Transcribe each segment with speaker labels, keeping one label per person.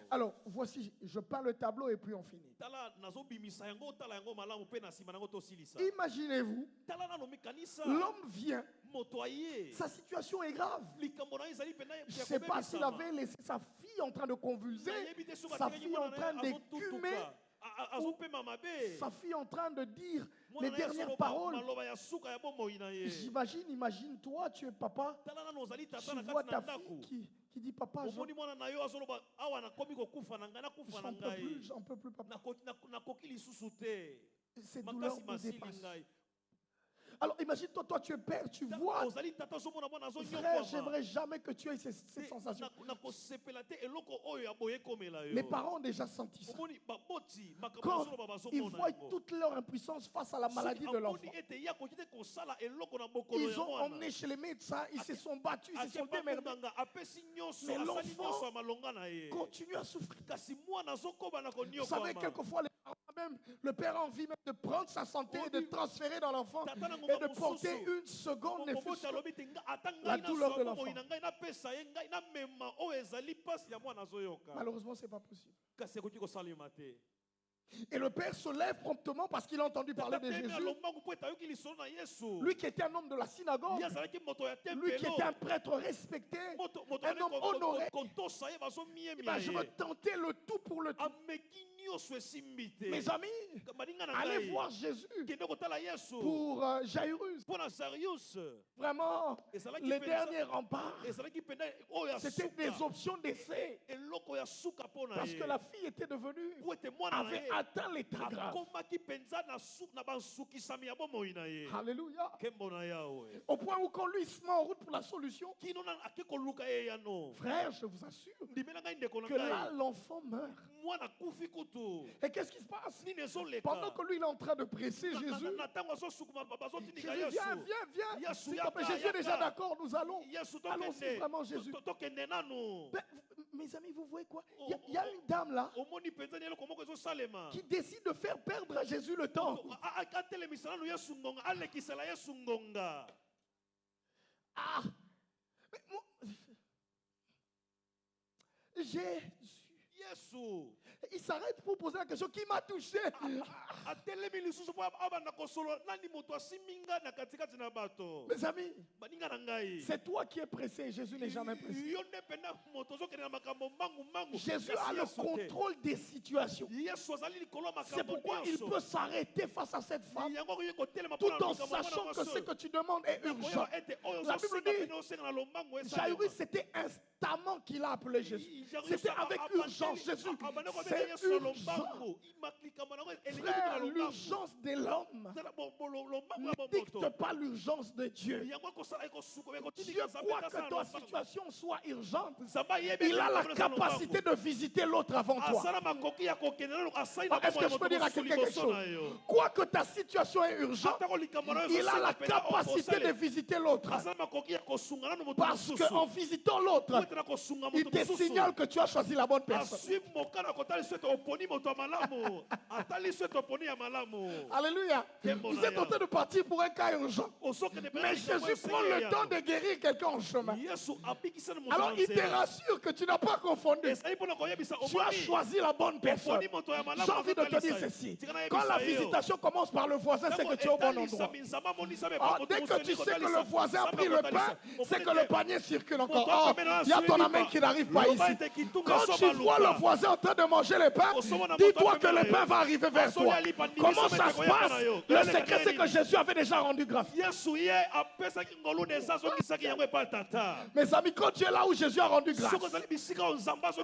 Speaker 1: Alors, voici, je peins le tableau et puis on finit. Imaginez-vous, l'homme vient, sa situation est grave. Je ne sais pas s'il avait laissé sa fille en train de convulser, sa fille en train d'écumer, sa fille en train de dire les dernières paroles. Imagine toi, tu es papa, tu vois ta fille qui dit papa, j'en peux plus papa. Cette douleur me dépasse. Alors imagine-toi, toi tu es père, tu vois. Frère, j'aimerais jamais que tu aies cette sensation. Les parents ont déjà senti ça. Quand ils voient toute leur impuissance face à la maladie de l'enfant, ils ont emmené chez les médecins, ils se sont battus, ils se sont démerdés. Mais l'enfant continue à souffrir. Vous savez, quelquefois, les parents même, le père a envie même de prendre sa santé et de transférer dans l'enfant et de porter une seconde néfus la douleur de l'enfant. Malheureusement, ce n'est pas possible. Et le père se lève promptement parce qu'il a entendu parler de Jésus. Lui qui était un homme de la synagogue, lui qui était un prêtre respecté, un homme honoré, il va retenter le tout pour le tout. Mes amis, allez voir Jésus pour Jairus. Vraiment, les derniers remparts, c'était des options d'essai. Parce que la fille était devenue, avait atteint l'état grave. Alléluia. Au point où quand lui se met en route pour la solution, frère, je vous assure que là, l'enfant meurt. Et qu'est-ce qui se passe? Pendant que lui il est en train de presser Jésus, Jésus, viens. Jésus est déjà d'accord, nous allons. Allons-y vraiment, Jésus. Mes amis, vous voyez quoi? Il y a une dame là qui décide de faire perdre à Jésus le temps. Ah, mais moi, il s'arrête pour poser la question qui m'a touché. Mes amis, c'est toi qui es pressé. Jésus n'est jamais pressé. Jésus a le contrôle des situations. C'est pourquoi il peut s'arrêter face à cette femme tout en sachant que ce que tu demandes est urgent. La Bible dit, Jairus, c'était instamment qu'il a appelé Jésus. C'était avec urgence. Jésus, c'est urgent. Frère, l'urgence de l'homme ne dicte pas l'urgence de Dieu. Dieu croit que ta situation soit urgente. Il a la capacité de visiter l'autre avant toi. Est-ce que je peux dire à quelqu'un quelque chose? Quoique ta situation est urgente, il a la capacité de visiter l'autre. Parce qu'en visitant l'autre, il te signale que tu as choisi la bonne personne. Alléluia. Vous êtes en train de partir pour un cas urgent. Mais Jésus prend le temps de guérir quelqu'un en chemin. Alors il te rassure que tu n'as pas confondu. Tu as choisi la bonne personne. J'ai envie de te dire ceci. Quand la visitation commence par le voisin, c'est que tu es au bon endroit. Dès que tu sais que le voisin a pris le pain, c'est que le panier circule encore. Il y a ton ami qui n'arrive pas ici. Quand tu vois le voisin en train de manger les pains, dis-toi que le pain va arriver vers toi. Comment ça se passe? Le secret, c'est que Jésus avait déjà rendu grâce. Mes amis, quand tu es là où Jésus a rendu grâce,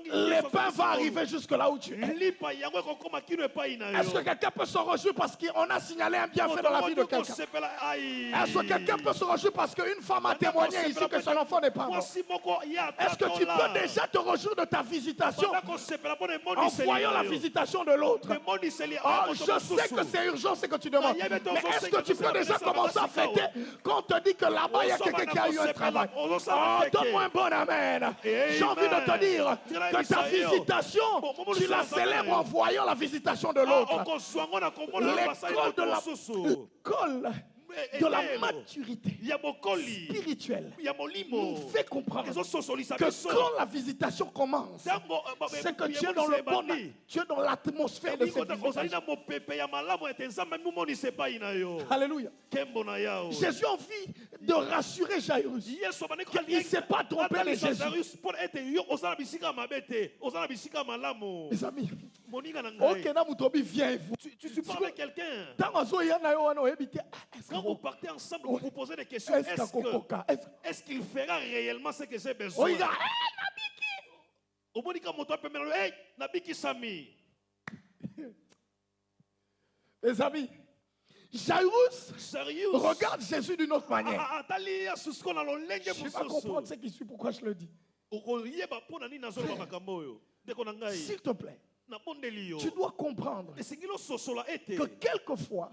Speaker 1: les pains vont arriver jusque là où tu es. Est-ce que quelqu'un peut se réjouir parce qu'on a signalé un bienfait dans la vie de quelqu'un? Est-ce que quelqu'un peut se réjouir parce qu'une femme a témoigné ici que son enfant n'est pas mort? Est-ce que tu peux déjà te réjouir de ta visitation en voyant la visitation de l'autre? Oh, je sais que c'est urgent ce que tu demandes. Mais est-ce que tu peux déjà commencer à fêter quand on te dit que là-bas il y a quelqu'un qui a eu un travail? Oh, donne-moi un bon amen. J'ai envie de te dire que ta visitation, tu la célèbres en voyant la visitation de l'autre. L'école de la... de la maturité spirituelle nous fait comprendre que quand la visitation commence, c'est que tu es dans le bon, tu es dans l'atmosphère de cette visitation. Alléluia. Jésus a envie de rassurer Jairus qu'il ne s'est pas trompé de Jésus. Mes amis,
Speaker 2: tu parles avec quelqu'un. Quand vous partez ensemble, vous vous posez des questions. Est-ce qu'il fera réellement ce que j'ai besoin?
Speaker 1: Mes amis, Jairus regarde Jésus d'une autre manière. Je ne vais pas comprendre ce qui suit, pourquoi je le dis. S'il te plaît, tu dois comprendre que quelquefois,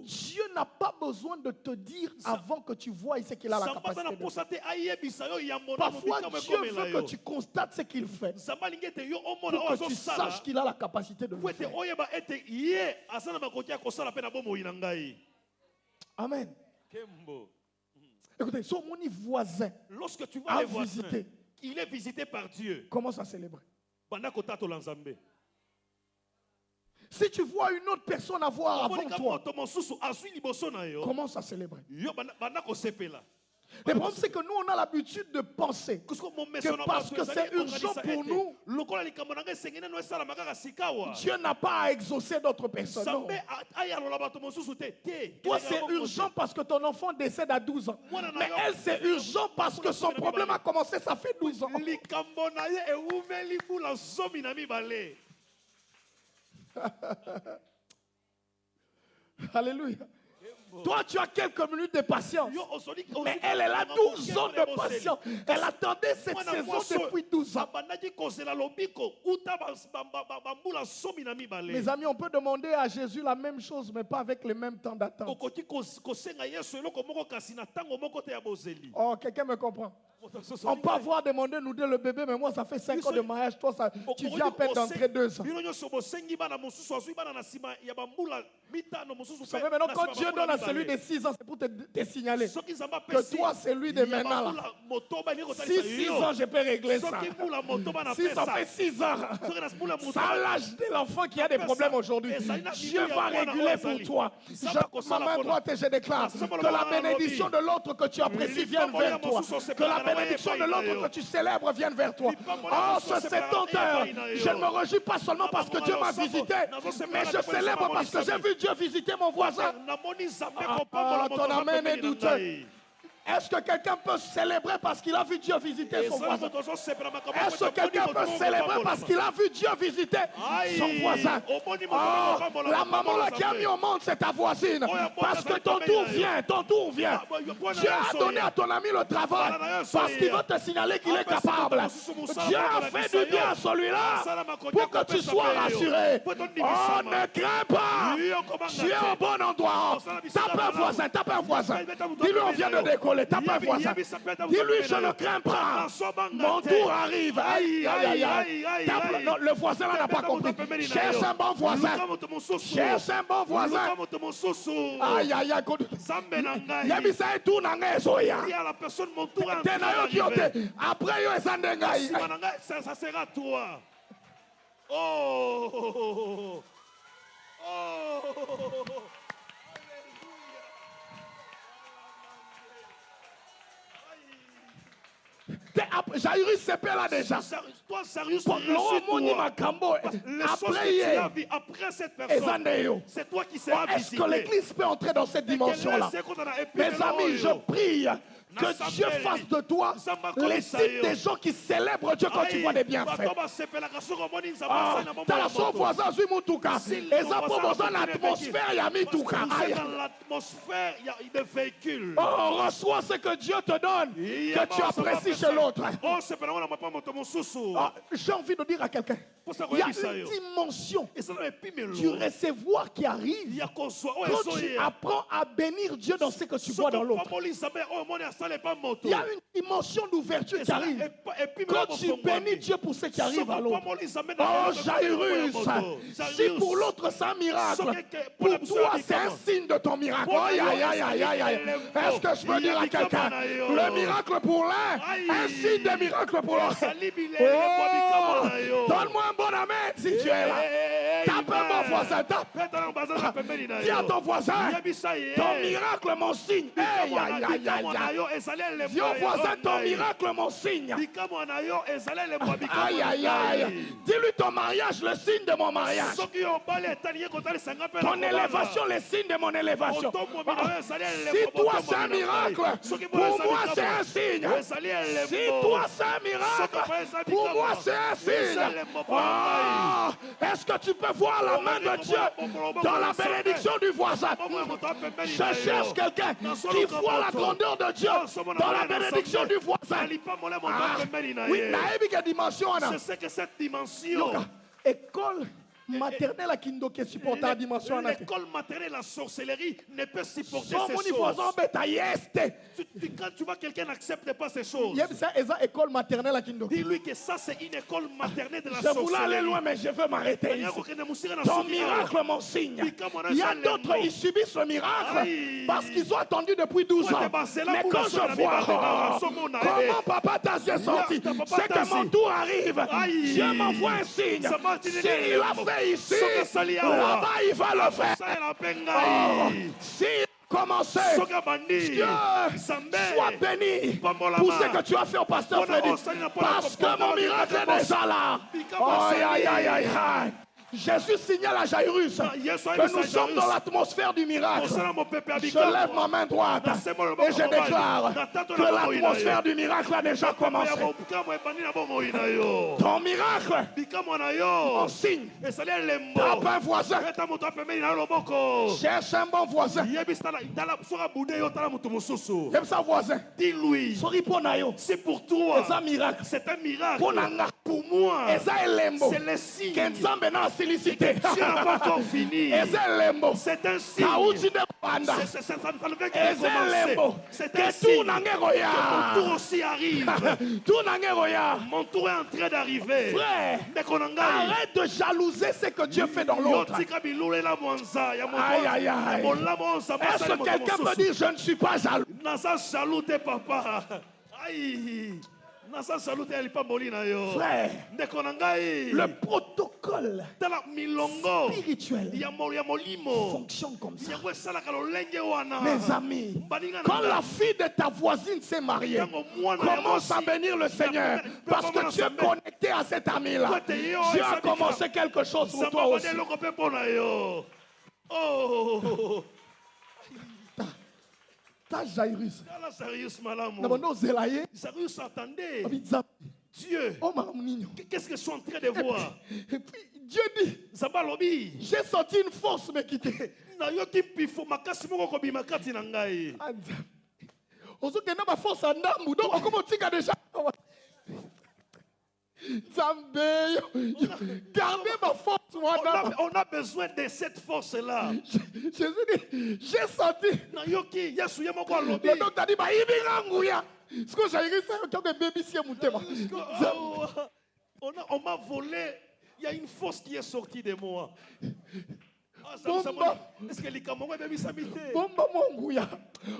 Speaker 1: Dieu n'a pas besoin de te dire avant que tu vois ce qu'il a la capacité de faire. Parfois, Dieu veut que tu constates ce qu'il fait pour que tu saches qu'il a la capacité de le faire. Amen. Écoutez, son voisin,
Speaker 2: lorsque tu vois
Speaker 1: a
Speaker 2: les voisins,
Speaker 1: visité,
Speaker 2: il est visité par Dieu.
Speaker 1: Commence à célébrer. Si tu vois une autre personne avoir avant toi, commence à célébrer. Le problème, c'est que nous, on a l'habitude de penser que parce que c'est urgent pour nous, Dieu n'a pas à exaucer d'autres personnes. Non. Toi, c'est urgent parce que ton enfant décède à 12 ans. Mais elle, c'est urgent parce que son problème a commencé, ça fait 12 ans. Alléluia. Toi, tu as quelques minutes de patience. Mais elle a 12 ans de patience. Elle attendait cette saison depuis 12 ans. Mes amis, on peut demander à Jésus la même chose, mais pas avec le même temps d'attente. Oh, quelqu'un me comprend? On peut avoir demandé nous dire le bébé, mais moi ça fait 5 ans de mariage, toi ça, tu viens à peine d'entrer 2 ans. Vous savez maintenant, quand Dieu donne à celui de 6 ans, c'est pour te signaler que toi c'est lui de maintenant là. Si 6 ans je peux régler ça. Si ça fait 6 ans, ça l'âge de l'enfant qui a des problèmes aujourd'hui, Dieu va réguler pour toi. Ma main droite et je déclare que la bénédiction de l'autre que tu apprécies vienne vers toi. Que la bénédiction de l'autre que tu célèbres vienne vers toi. Oh, ce 70 heures, je ne me réjouis pas seulement parce que Dieu m'a visité, mais je célèbre parce que j'ai vu Dieu visiter mon voisin. Ton amen est douteux. Est-ce que quelqu'un peut célébrer parce qu'il a vu Dieu visiter son voisin? Est-ce que quelqu'un peut célébrer parce qu'il a vu Dieu visiter son voisin? Oh, la maman là qui a mis au monde, c'est ta voisine. Parce que ton tour vient, ton tour vient. Dieu a donné à ton ami le travail parce qu'il veut te signaler qu'il est capable. Dieu a fait du bien à celui-là pour que tu sois rassuré. Oh, ne crains pas. Tu es au bon endroit. Tape un voisin, tape un voisin. Dis-lui, on vient de décoller. Tape un voisin. Dis-lui, je ne crains pas. Mon tour arrive. Aïe, aïe, aïe. Non, le voisin là n'a pas compris. Cherche un bon voisin. Cherche un bon voisin. Aïe, aïe, aïe. Yabisa et tout n'a pas soya. Après, yo esandengai.
Speaker 2: Ça sera toi. Oh.
Speaker 1: Jairus s'est là déjà.
Speaker 2: Toi, Jairus, après cette personne, c'est toi qui seras visité.
Speaker 1: Est-ce que l'église peut entrer dans cette dimension-là? Mes amis, je prie que Dieu fasse de toi les signes des gens qui célèbrent Dieu quand tu vois des bienfaits. T'as la son voisin, je suis Moutouka. Et ça pour dans l'atmosphère, il y a Mitouka.
Speaker 2: Dans l'atmosphère, il y a des véhicules.
Speaker 1: Oh, reçois ce que Dieu te donne, que tu apprécies chez l'autre. J'ai envie de dire à quelqu'un, il y a une dimension du recevoir qui arrive quand tu apprends à bénir Dieu dans ce que tu vois dans l'autre. Il y a une dimension d'ouverture qui arrive. Quand tu bénis Dieu pour ce qui arrive à l'autre. Oh, Jairus, si pour l'autre c'est un miracle, pour toi c'est un signe de ton miracle. Aïe, aïe, aïe, aïe, aïe, aïe. Est-ce que je peux dire à quelqu'un, le miracle pour l'un, un signe de miracle pour l'autre. Oh, donne-moi un bon amen si tu es là. Tape mon voisin, tape. Dis à ton voisin, ton miracle mon signe. Aïe, aïe, aïe, aïe. Dis au voisin, ton miracle mon signe. Aïe, aïe, aïe. Dis-lui ton mariage, le signe de mon mariage. Ton élévation, le signe de mon élévation. Si toi c'est un miracle, pour moi c'est un signe. Si toi c'est un miracle, pour moi c'est un signe. Oh, est-ce que tu peux voir la main de Dieu dans la bénédiction du voisin? Je cherche quelqu'un qui voit la grandeur de Dieu dans la bénédiction du voisin. Oui,
Speaker 2: je sais que cette dimension.
Speaker 1: École maternelle qui ne supporte la dimension.
Speaker 2: L'école maternelle, la sorcellerie ne peut supporter ces choses. Quand tu vois quelqu'un n'accepte pas ces choses, dis-lui que ça c'est une école maternelle de la sorcellerie.
Speaker 1: Je voulais aller loin mais je veux m'arrêter. Ton miracle mon signe. Il y a d'autres qui subissent le miracle parce qu'ils ont attendu depuis 12 ans. Mais quand je vois comment papa t'a sorti, c'est que mon tour arrive. Dieu m'envoie un signe. S'il l'a fait ici, là-bas il va le faire. S'il a commencé, Dieu, sois béni pour ce que tu as fait au pasteur Freddy, parce que mon miracle est déjà là. Aïe, aïe, aïe, aïe, aïe. Jésus signale à Jairus que nous sommes dans l'atmosphère du miracle. Je lève ma main droite et je déclare que l'atmosphère du miracle a déjà commencé. Ton miracle, mon signe, tape un voisin. Cherche un bon voisin. J'aime ça voisin.
Speaker 2: Dis-lui, c'est pour toi, c'est un miracle. Pour moi, c'est le signe.
Speaker 1: Dieu
Speaker 2: n'a pas encore fini. C'est un signe. C'est un signe que mon tour aussi arrive. Mon tour est en train d'arriver.
Speaker 1: Arrête de jalouser ce que Dieu fait dans l'autre. Aïe, aïe, aïe. Est-ce que quelqu'un peut dire je ne suis pas jaloux? Frère, le protocole spirituel fonctionne comme ça. Mes amis, quand la fille de ta voisine s'est mariée, commence à bénir le Seigneur parce que tu es connecté à cet ami-là. Dieu a commencé quelque chose pour toi aussi.
Speaker 2: Oh,
Speaker 1: Jairus.
Speaker 2: Jairus attendait. Dieu, qu'est-ce que je suis en train de voir?
Speaker 1: Et puis Dieu dit, j'ai senti une force me quitter. Gardez ma force.
Speaker 2: On a besoin de cette force-là.
Speaker 1: Jésus dit, j'ai senti. Le docteur a dit,
Speaker 2: on m'a volé. Il y a une force qui est sortie de moi. Est-ce que les Camerounais ont mis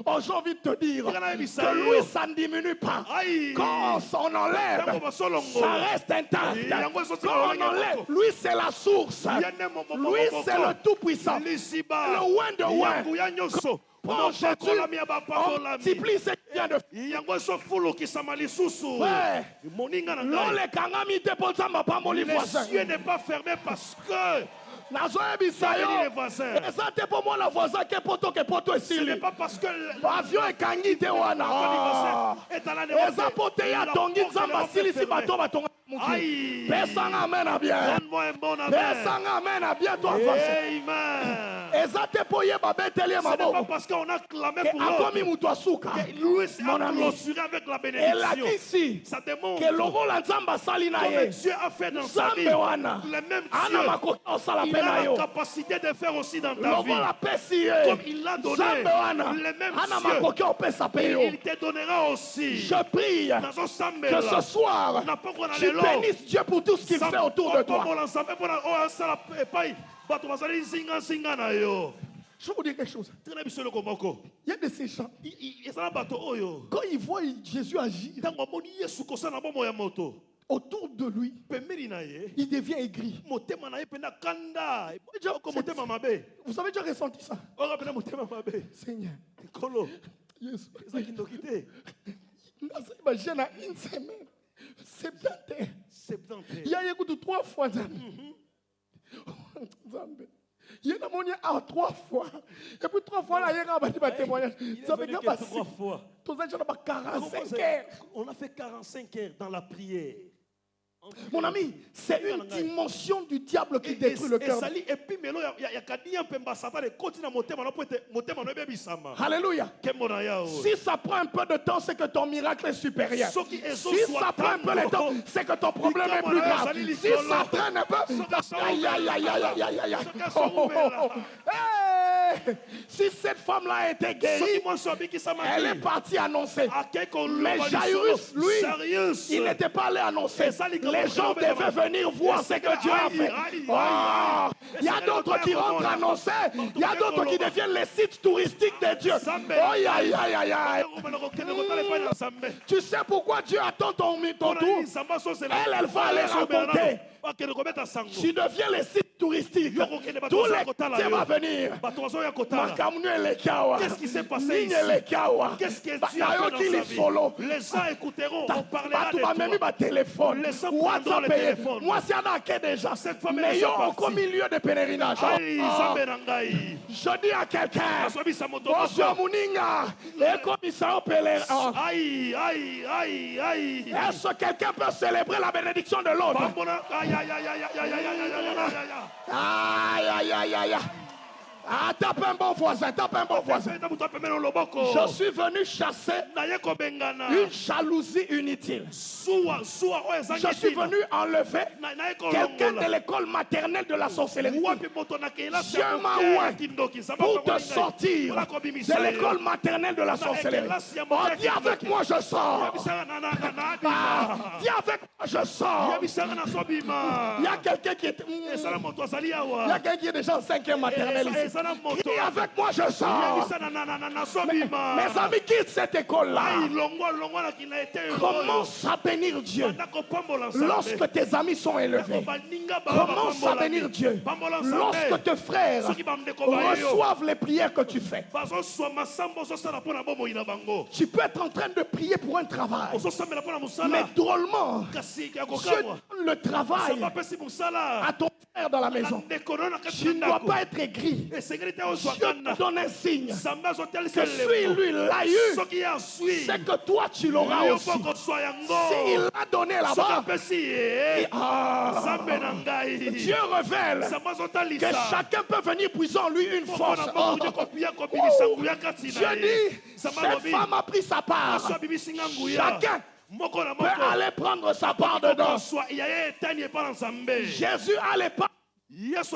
Speaker 1: oh, j'ai envie de te dire que lui, ça ne diminue pas. Quand on enlève, ça reste intact. Quand on enlève, lui, c'est la source. Lui, c'est le tout-puissant. Le loin de loin. Prends Jésus, multiplie ce qu'il vient de faire.
Speaker 2: Les cieux n'est pas fermé parce que
Speaker 1: les voisins. Ce
Speaker 2: n'est pas parce que
Speaker 1: l'avion est gagné.
Speaker 2: Aïe.
Speaker 1: Personne amen à bien.
Speaker 2: Donne-moi un bon amen.
Speaker 1: Personne amen à bien toi face.
Speaker 2: Amen.
Speaker 1: Ezate poye babeteli
Speaker 2: Ce n'est pas
Speaker 1: maboko.
Speaker 2: parce qu'on a clamé
Speaker 1: Que
Speaker 2: pour l'autre.
Speaker 1: akomi mutu asuka.
Speaker 2: Lui s'est
Speaker 1: Mon ami.
Speaker 2: clôturé avec la
Speaker 1: Et
Speaker 2: bénédiction.
Speaker 1: là ici.
Speaker 2: Ça démontre
Speaker 1: Que lokola nzamba sali na
Speaker 2: comme
Speaker 1: ye.
Speaker 2: Dieu a fait dans sa vie.
Speaker 1: Nzambe wana.
Speaker 2: Le même
Speaker 1: Ana
Speaker 2: Dieu.
Speaker 1: makoki osala
Speaker 2: Il
Speaker 1: pe
Speaker 2: a
Speaker 1: na
Speaker 2: la
Speaker 1: yo.
Speaker 2: capacité de faire aussi dans ta vie.
Speaker 1: Lokola pesi ye.
Speaker 2: Comme il l'a donné.
Speaker 1: Nzambe wana.
Speaker 2: Le même
Speaker 1: Ana
Speaker 2: Dieu.
Speaker 1: makoki opesa pe yo.
Speaker 2: Il te donnera aussi.
Speaker 1: Je prie
Speaker 2: Dans un sambe
Speaker 1: que
Speaker 2: là.
Speaker 1: ce soir,
Speaker 2: n'a pas qu'on a
Speaker 1: tu
Speaker 2: les lots.
Speaker 1: bénisses Dieu pour tout ce qu'il fait autour de toi. Je vais vous dire quelque chose. Il y a de ces gens, quand ils voient Jésus agir autour de lui, il devient aigri. Vous avez déjà ressenti ça? Seigneur. Yes. J'ai une semaine. 70. Il y a eu 3 fois. Il y a eu 3 fois. Et puis 3 fois, il y a eu un témoignage. Ça veut dire
Speaker 2: 3 fois.
Speaker 1: 45 heures.
Speaker 2: On a fait 45 heures dans la prière.
Speaker 1: Mon ami, c'est une dimension du diable qui détruit le cœur. Alléluia. Si ça prend un peu de temps, c'est que ton miracle est supérieur. Si ça prend un peu de temps, c'est que ton problème est plus grave. Si ça traîne un peu, aïe, aïe, aïe, aïe, aïe, aïe, aïe. Oh, oh, oh. Hey! Si cette femme-là a été guérie, elle est partie annoncer. Mais Jairus, lui, il n'était pas allé annoncer. Les gens devaient venir voir ce que Dieu a fait. Oh, il y a d'autres qui rentrent annoncer. Il y a d'autres qui deviennent les sites touristiques de Dieu. Oh, aïe, aïe, aïe, aïe. Tu sais pourquoi Dieu attend ton tour? Elle va aller raconter. Tu deviens les sites touristiques. Tous les quartiers vont venir.
Speaker 2: Qu'est-ce qui s'est passé ici? Qu'est-ce que Dieu a fait dans sa vie? Les gens écouteront, on parlera de toi. Les gens prendront le téléphone.
Speaker 1: Moi, c'est un déjà.
Speaker 2: Cette femme
Speaker 1: Mais
Speaker 2: est
Speaker 1: au milieu de pèlerinage. Je dis à quelqu'un,
Speaker 2: aïe, aïe, aïe, aïe.
Speaker 1: est-ce que quelqu'un peut célébrer la bénédiction de l'autre?
Speaker 2: Aïe, aïe, aïe, aïe, aïe, aïe, aïe,
Speaker 1: Aïe, aïe, aïe, aïe. Ah, tape un bon voisin, tape un bon voisin. Je suis venu chasser une jalousie inutile. Je suis venu enlever quelqu'un de l'école maternelle de la sorcellerie. Dieu m'a oint pour te sortir de l'école maternelle de la sorcellerie. Oh, dis avec moi, je sors. Dis avec moi, je sors. Il y a quelqu'un qui est... Il y a quelqu'un qui est déjà en 5e maternelle ici. Dis avec moi, je sors. Mes amis quittent cette école-là. Commence à bénir Dieu. Lorsque tes amis sont élevés, commence à bénir Dieu. Lorsque tes frères reçoivent les prières que tu fais. Tu peux être en train de prier pour un travail. Mais drôlement, Dieu donne le travail à ton frère dans la maison. Tu ne dois pas être aigri. Dieu te donne un signe que lui l'a eu, c'est que toi tu l'auras aussi. S'il l'a donné là-bas, Dieu révèle que chacun peut venir puiser en lui une force. Dieu dit, cette femme a pris sa part. Chacun peut aller prendre sa part dedans. Jésus a les parts. Est-ce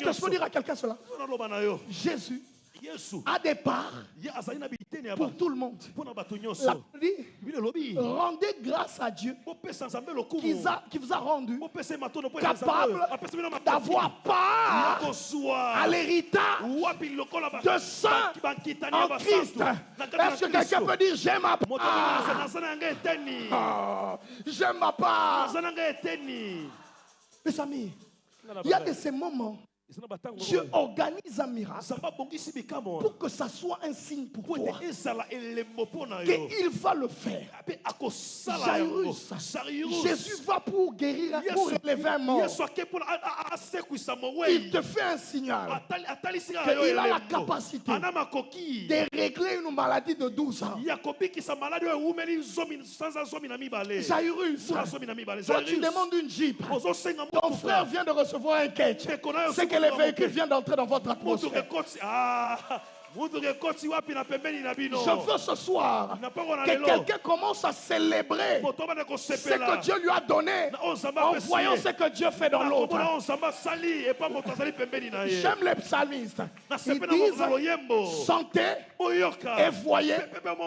Speaker 1: que je peux dire à quelqu'un cela? Jésus a des parts pour tout le monde. La dit, rendez grâce à Dieu qui vous a rendu capable d'avoir part à l'héritage de saints en Christ. Est-ce que quelqu'un peut dire j'aime ma part? J'aime ma part. Mes amis, il y a de ces moments, Dieu organise un miracle pour que ça soit un signe pour toi qu'il va le faire. Jairus, Jésus va pour guérir, pour relever un mort. il te fait un signal qu'il a la capacité de régler une maladie de 12 ans. Jairus, toi tu demandes une Jeep. Ton frère vient de recevoir un catch. C'est que le véhicule vient d'entrer dans votre atmosphère. Je veux ce soir que quelqu'un commence à célébrer ce que Dieu lui a donné en voyant ce que Dieu fait dans l'autre. J'aime les psalmistes. Ils disent sentez et voyez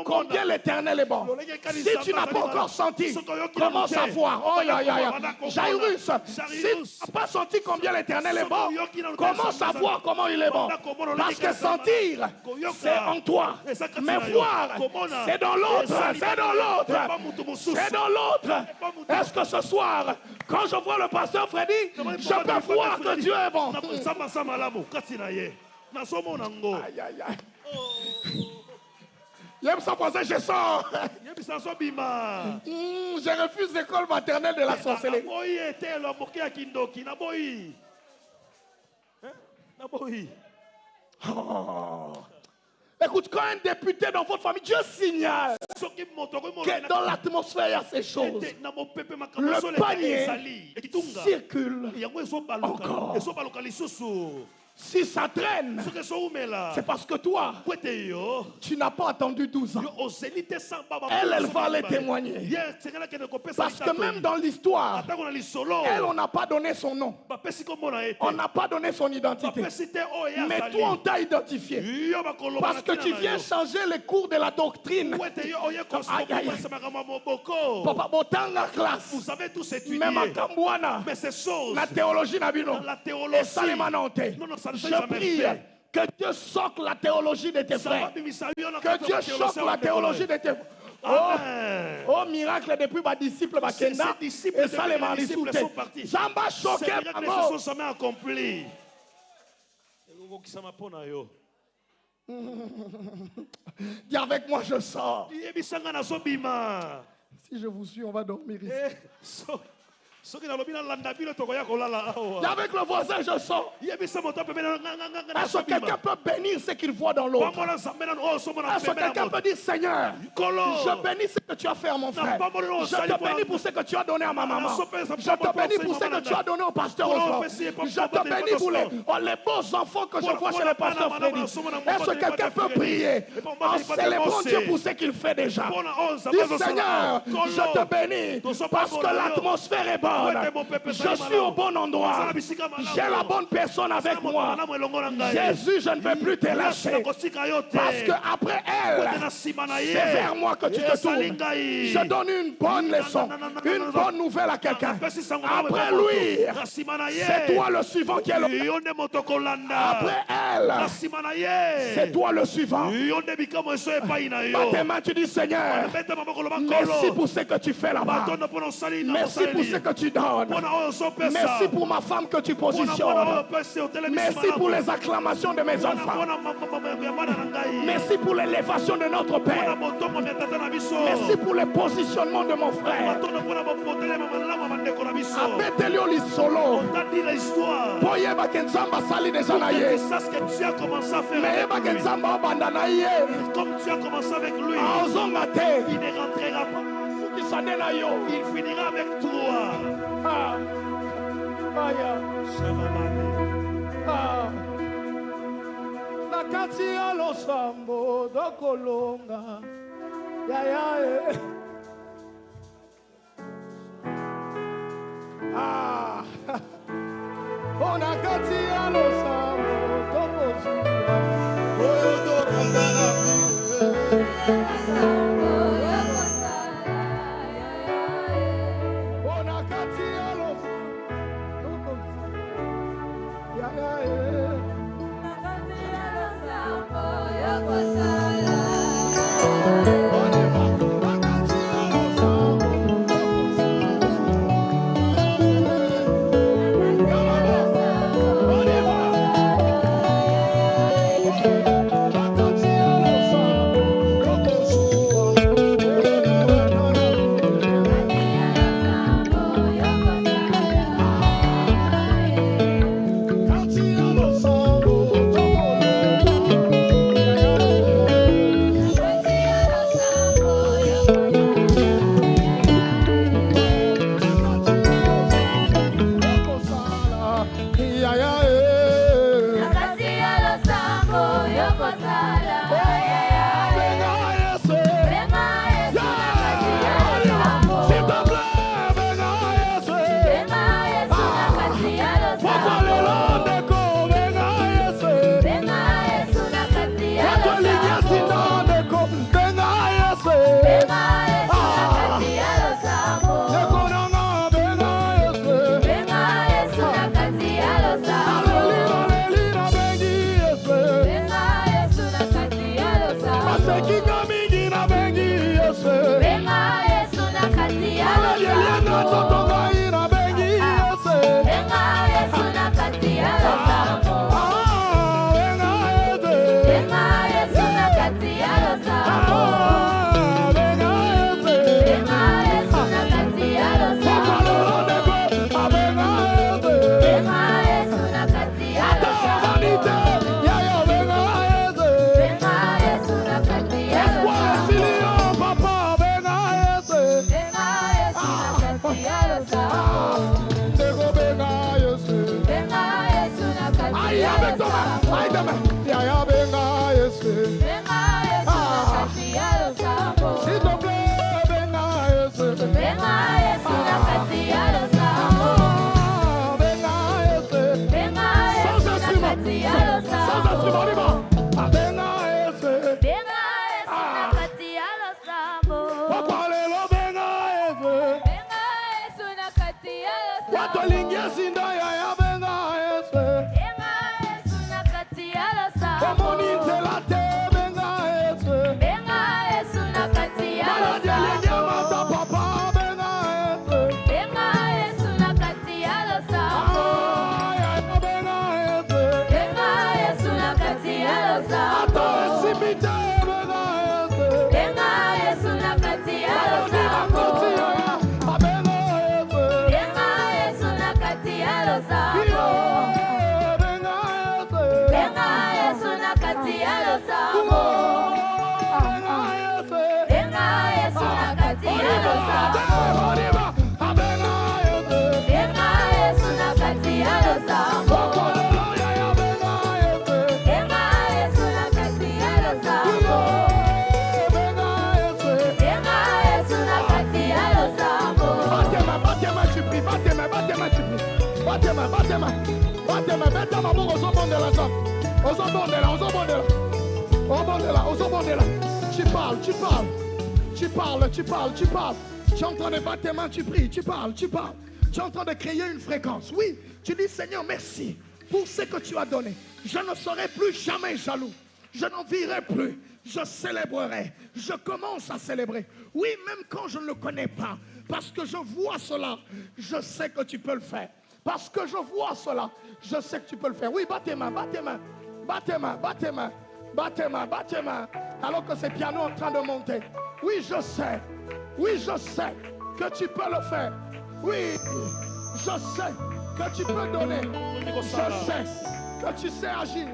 Speaker 1: combien l'Éternel est bon. Si tu n'as pas encore senti, commence à voir. Oh, Jairus, si tu n'as pas senti combien l'Éternel est bon, commence à voir comment il est bon. Parce que sentir, c'est en toi. Mais voir, c'est dans l'autre. C'est dans l'autre. C'est dans l'autre. Est-ce que ce soir, quand je vois le pasteur Freddy, je peux voir que Dieu est bon? Aïe, aïe, aïe. Je sors. Je refuse l'école maternelle de la sorcellerie. Oh. Écoute, quand un député dans votre famille, Dieu signale que dans l'atmosphère il y a ces choses. Le panier circule encore. Si ça traîne, c'est parce que toi, tu n'as pas attendu 12 ans. Elle va aller témoigner. Parce que même dans l'histoire, elle, on n'a pas donné son nom. On n'a pas donné son identité. Mais toi, on t'a identifié. Parce que tu viens changer les cours de la doctrine. Papa, botanga classe.
Speaker 2: Vous savez tous étudier.
Speaker 1: Mais
Speaker 2: ces choses,
Speaker 1: la théologie n'abino.
Speaker 2: La théologie.
Speaker 1: Et ça les manante. Je prie que Dieu choque la théologie de tes frères. Que Dieu choque la théologie de tes frères. Oh miracle depuis ma disciple Bakenda. Et ça les marisoutés. Zamba choqué.
Speaker 2: Ils sont jamais accomplis.
Speaker 1: Dis avec moi, je sors. Si je vous suis, on va dormir ici. Avec le voisin, je sors. Est-ce que quelqu'un peut bénir ce qu'il voit dans l'autre? Est-ce que quelqu'un peut dire Seigneur, je bénis ce que tu as fait à mon frère. Je te bénis pour ce que tu as donné à ma maman. Je te bénis pour ce que tu as donné au pasteur Oswald. Je te bénis pour les beaux enfants que je vois chez le pasteur Freddy. Est-ce que quelqu'un peut prier en célébrant Dieu pour ce qu'il fait déjà? Dis Seigneur, je te bénis parce que l'atmosphère est bonne. Je suis au bon endroit. J'ai la bonne personne avec moi. Jésus, je ne vais plus te lâcher. Parce qu'après elle, c'est vers moi que tu te tournes. Je donne une bonne leçon, une bonne nouvelle à quelqu'un. Après lui, c'est toi le suivant qui est le... Après elle, c'est toi le suivant. Dans tes mains, tu dis Seigneur, merci pour ce que tu fais là-bas. Merci pour ce que tu donnes. Merci pour ma femme que tu positionnes. Merci pour les acclamations de mes enfants. Merci pour l'élévation de notre Père. Merci pour le positionnement de mon frère. Abeteli li solo. Boye ba kenzamba sali déjà na ye. Mais ba kenzamba banda na ye.
Speaker 2: Comme tu as commencé avec lui,
Speaker 1: il
Speaker 2: ne rentrera pas. Il finira avec toi.
Speaker 1: Nakati ya losambo dokolonga ya oh nakati ya losambo dokozunga oyo dokonga na
Speaker 2: Aïe, avec toi, aïe, demain. Yaya benga Yesu. S'il te plaît, benga Yesu. Benga Yesu na kati ya losambo. Benga Yesu. Sans instrument, on y va. Benga Yesu. Benga Yesu na kati ya losambo. Papa lelo benga Yesu. Benga Yesu na kati ya losambo. Watu lingia sinda ya benga Yesu. Benga Yesu na kati ya losambo. Komoni nzelate benga Yesu. Benga Yesu na kati ya losambo. Papa benga Yesu. Benga Yesu na kati ya losambo. Benga Yesu. Benga Yesu na kati ya losambo. Ato benga Yesu. Benga Yesu na kati ya losambo. Benga Yesu na kati ya losambo. Benga Yesu na kati ya losambo. Benga Yesu na kati ya losambo. Benga Yesu na kati ya losambo. Benga Yesu na kati ya losambo. Benga Yesu na kati ya losambo. Battez-moi, tu pries, battez-moi, tu pries. Battez-moi. Mettez ma boue aux ombres de la jambe. Aux ombres de la. Tu parles. Tu es en train de battre tes mains, tu pries, tu parles. Tu es en train de créer une fréquence. Oui, tu dis Seigneur, merci pour ce que tu as donné. Je ne serai plus jamais jaloux. Je n'envierai plus. Je célébrerai. Je commence à célébrer. Oui, même quand je ne le connais pas. Parce que je vois cela, je sais que tu peux le faire. Parce que je vois cela, je sais que tu peux le faire. Oui, battez main. Alors que ce piano est en train de monter. Oui, je sais que tu peux le faire. Oui, je sais que tu peux donner. Je sais que tu sais agir.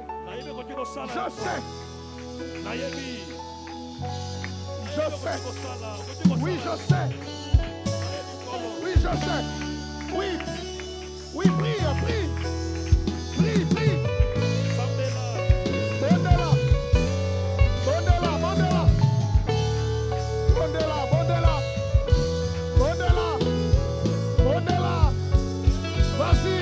Speaker 2: Je sais. Oui, je sais. Oui, prie. Bondela. Vas-y.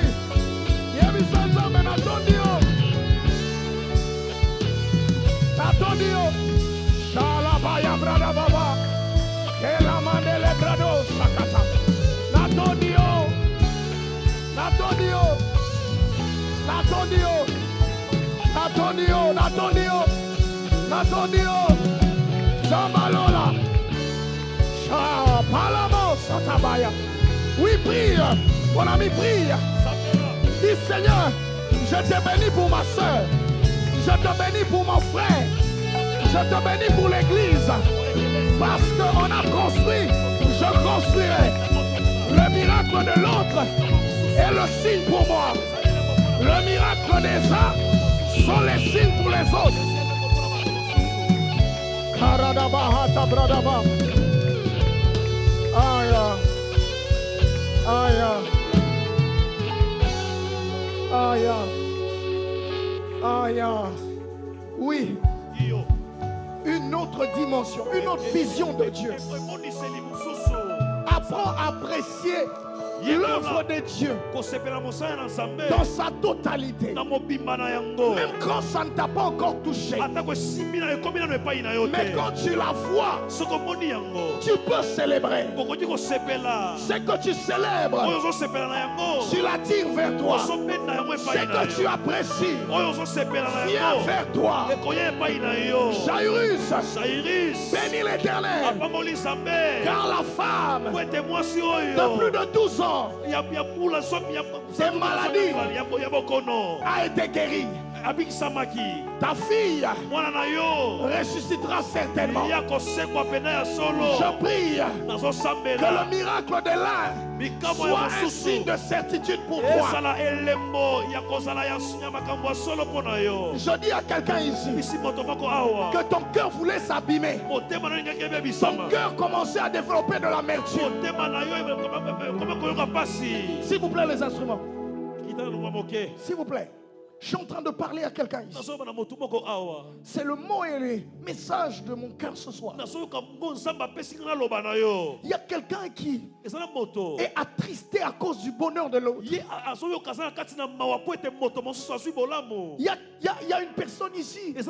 Speaker 2: Natondio. Shalabaya brada baba. Kela mandele brado sakata. Natondio. Jambalola. Palamo satabaya. Oui, prie. Mon ami, prie. Dis Seigneur, je te bénis pour ma soeur. Je te bénis pour mon frère. Je te bénis pour l'église. Parce qu'on a construit, je construirai. Le miracle de l'autre est le signe pour moi. Le miracle des uns sont les signes pour les autres. Karadaba hata bradaba. Aya. Oui. Une autre dimension, une autre vision de Dieu. Apprends à apprécier l'œuvre de Dieu dans sa totalité. Même quand ça ne t'a pas encore touché. Mais quand tu la vois, tu peux célébrer. Ce que tu célèbres, tu l'attires vers toi. Ce que tu apprécies vient vers toi. Jairus, bénis l'Éternel. Car la femme de plus de 12 ans, ces maladies a été guérie.
Speaker 1: Ta fille ressuscitera certainement. Je prie que le miracle de l'un soit un signe de certitude pour toi. Je dis à quelqu'un ici que ton cœur voulait s'abîmer. Ton cœur commençait à développer de l'amertume. S'il vous plaît, les instruments. S'il vous plaît. Je suis en train de parler à quelqu'un ici. C'est le mot et le message de mon cœur ce soir. Il y a quelqu'un qui est attristé à cause du bonheur de l'autre. Il y a une personne ici qui est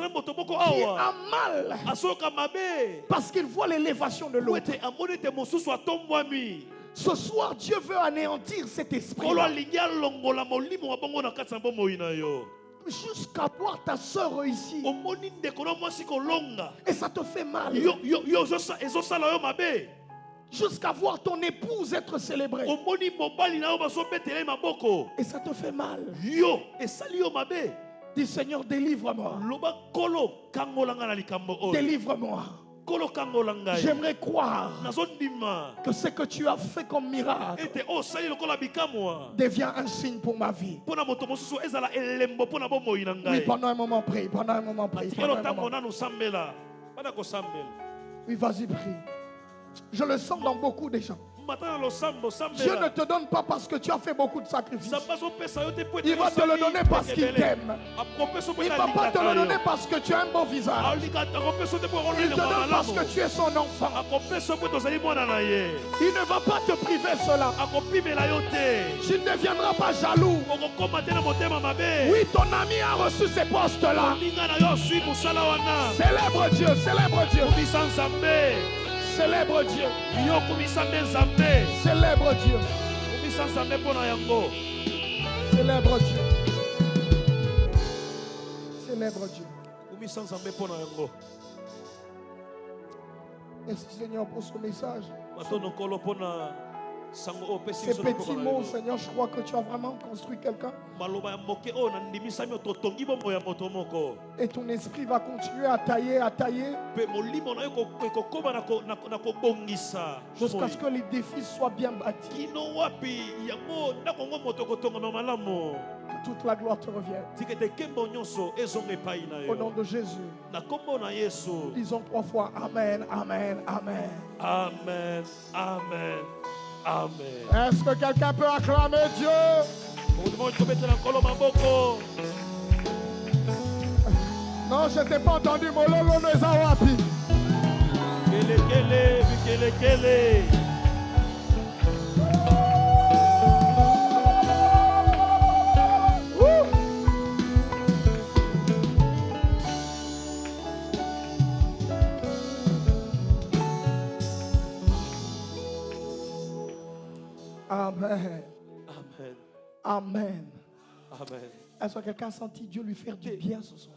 Speaker 1: à mal parce qu'il voit l'élévation de l'autre. Ce soir, Dieu veut anéantir cet esprit. Jusqu'à voir ta soeur ici. Et ça te fait mal. Jusqu'à voir ton épouse être célébrée. Et ça te fait mal. Dis Seigneur, délivre-moi. Délivre-moi. J'aimerais croire que ce que tu as fait comme miracle devient un signe pour ma vie. Oui, pendant un moment, prie. Pendant un moment, prie. Oui, vas-y, prie. Je le sens dans beaucoup de gens. Dieu ne te donne pas parce que tu as fait beaucoup de sacrifices. Il va te le donner parce qu'il t'aime. Il ne va pas te le donner parce que tu as un beau visage. Il te donne parce que tu es son enfant. Il ne va pas te priver cela. Tu ne deviendras pas jaloux. Oui, ton ami a reçu ces postes-là. Célèbre Dieu, célèbre Dieu. Célèbre Dieu. Célèbre Dieu. Célèbre Dieu. Célèbre Dieu. Merci Seigneur pour ce message. Ces petits mots, Seigneur, je crois que tu as vraiment construit quelqu'un. Et ton esprit va continuer à tailler, jusqu'à ce que les défis soient bien bâtis. Que toute la gloire te revienne. Au nom de Jésus. Disons 3 fois Amen, Amen, Amen.
Speaker 3: Amen, Amen. Amen.
Speaker 1: Est-ce que quelqu'un peut acclamer Dieu? Non, je t'ai pas entendu. Mololo Nezawapi.
Speaker 3: Kele.
Speaker 1: Amen.
Speaker 3: Amen.
Speaker 1: Amen.
Speaker 3: Amen.
Speaker 1: Est-ce que quelqu'un a senti Dieu lui faire du bien ce soir?